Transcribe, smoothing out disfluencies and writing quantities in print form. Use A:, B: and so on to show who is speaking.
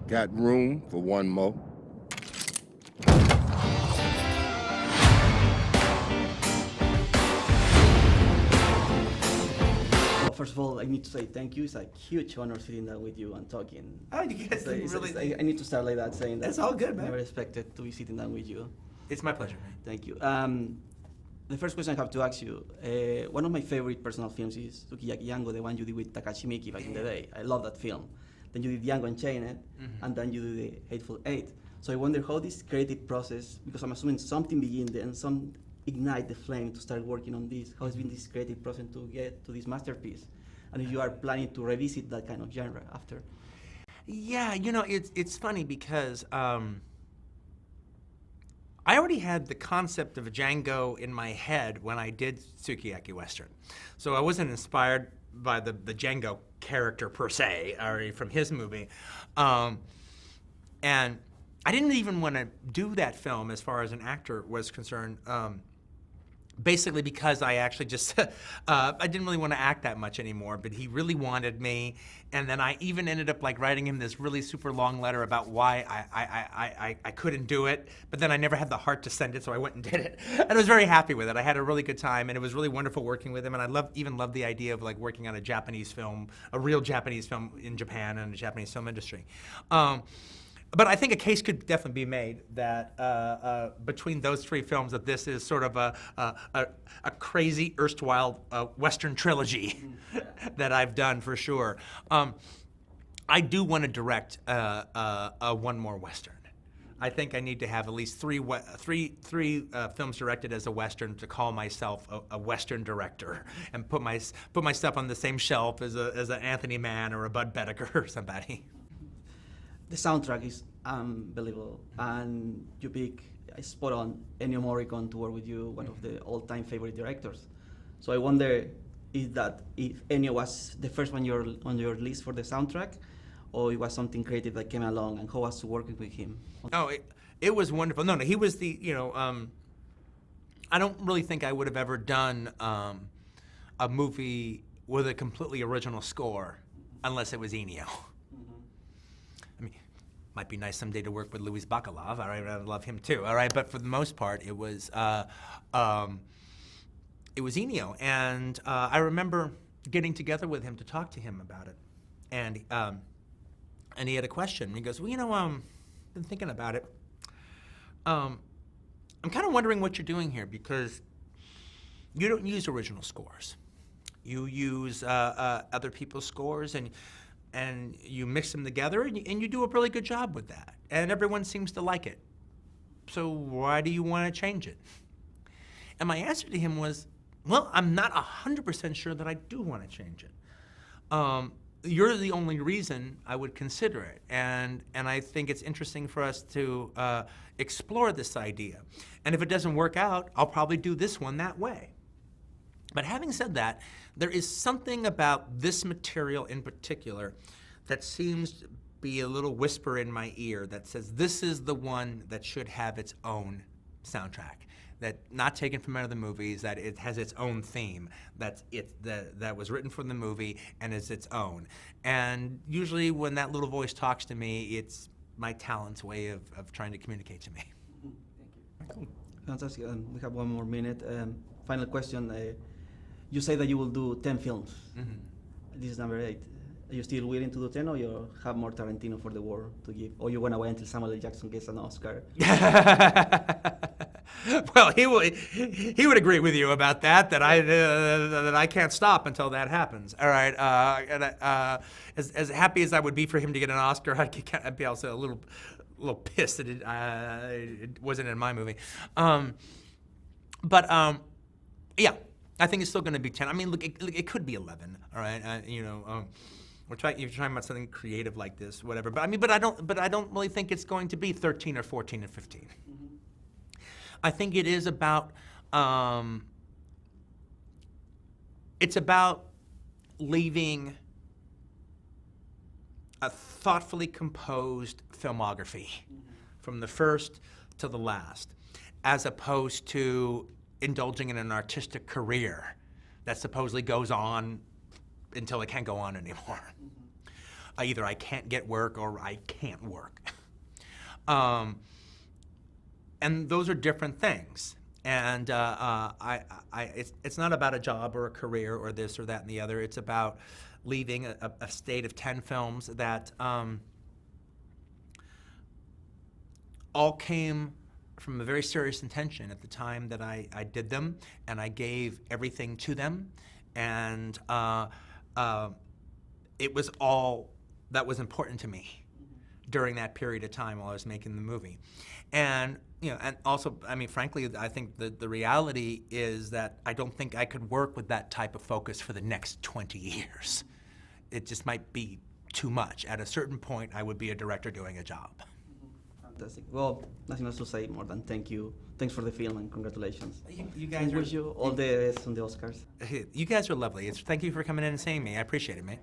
A: Got room for one more?
B: First of all, I need to say thank you. It's a huge honor sitting down with you and talking.
C: Oh, you guys didn't really...
B: I need to start like that, saying that.
C: It's all good, man.
B: I never expected to be sitting down with you.
C: It's my pleasure, man.
B: Thank you. The first question I have to ask you, one of my favorite personal films is Sukiyaki Django, the one you did with Takashi Miike back in the day. I love that film. Then you did Django Unchained, and then you did the Hateful Eight. So I wonder how this creative process, because I'm assuming something began there and some ignite the flame to start working on this. How has been this creative process to get to this masterpiece? And if you are planning to revisit that kind of genre after?
C: Yeah, you know, it's funny because I already had the concept of a Django in my head when I did Sukiyaki Western. So I wasn't inspired by the Django character per se, or from his movie. And I didn't even want to do that film as far as an actor was concerned. Basically because I actually just, I didn't really want to act that much anymore, but he really wanted me. And then I even ended up like writing him this really super long letter about why I couldn't do it, but then I never had the heart to send it, so I went and did it. And I was very happy with it. I had a really good time, and it was really wonderful working with him, and I even loved the idea of like working on a Japanese film, a real Japanese film in Japan and the Japanese film industry. But I think a case could definitely be made that between those three films, that this is sort of a crazy erstwhile Western trilogy that I've done for sure. I do want to direct one more Western. I think I need to have at least three films directed as a Western to call myself a Western director and put my stuff on the same shelf as an Anthony Mann or a Bud Boetticher or somebody.
B: The soundtrack is unbelievable, and you pick spot on Ennio Morricone to work with you, one of the all-time favorite directors. So I wonder if Ennio was the first one on your list for the soundtrack, or it was something creative that came along, and how was working with him?
C: Oh, it was wonderful. No, he was the, I don't really think I would have ever done a movie with a completely original score unless it was Ennio. I mean, might be nice someday to work with Louis Bacalov. All right, I love him too. All right, but for the most part, it was Ennio, and I remember getting together with him to talk to him about it, and he had a question. He goes, "Well, been thinking about it. I'm kind of wondering what you're doing here, because you don't use original scores. You use other people's scores, and you mix them together, and you do a really good job with that. And everyone seems to like it. So why do you want to change it?" And my answer to him was, well, I'm not 100% sure that I do want to change it. You're the only reason I would consider it. And I think it's interesting for us to explore this idea. And if it doesn't work out, I'll probably do this one that way. But having said that, there is something about this material in particular that seems to be a little whisper in my ear that says this is the one that should have its own soundtrack, that not taken from other movies, that it has its own theme, that was written for the movie and is its own. And usually when that little voice talks to me, it's my talent's way of trying to communicate to me.
B: Thank you. Fantastic. We have one more minute. Final question. You say that you will do 10 films. This is number 8. Are you still willing to do 10, or you have more Tarantino for the world to give? Or you want to wait until Samuel L. Jackson gets an Oscar?
C: Well, he would agree with you about that. That I can't stop until that happens. All right. As happy as I would be for him to get an Oscar, I'd be also a little pissed that it wasn't in my movie. Yeah. I think it's still going to be 10. I mean, look, it could be 11. All right, you're talking about something creative like this, whatever. But I mean, but I don't really think it's going to be 13 or 14 or 15. I think it is about it's about leaving a thoughtfully composed filmography from the first to the last, as opposed to indulging in an artistic career that supposedly goes on until it can't go on anymore. Either I can't get work or I can't work. And those are different things. And it's not about a job or a career or this or that and the other. It's about leaving a state of 10 films that all came from a very serious intention at the time that I did them, and I gave everything to them, and it was all that was important to me during that period of time while I was making the movie. And and also, I mean, frankly, I think the reality is that I don't think I could work with that type of focus for the next 20 years. It just might be too much. At a certain point, I would be a director doing a job.
B: Fantastic. Well, nothing else to say more than thank you. Thanks for the film and congratulations.
C: You guys
B: wish you all the best on the Oscars.
C: You guys are lovely. Thank you for coming in and seeing me. I appreciate it, mate.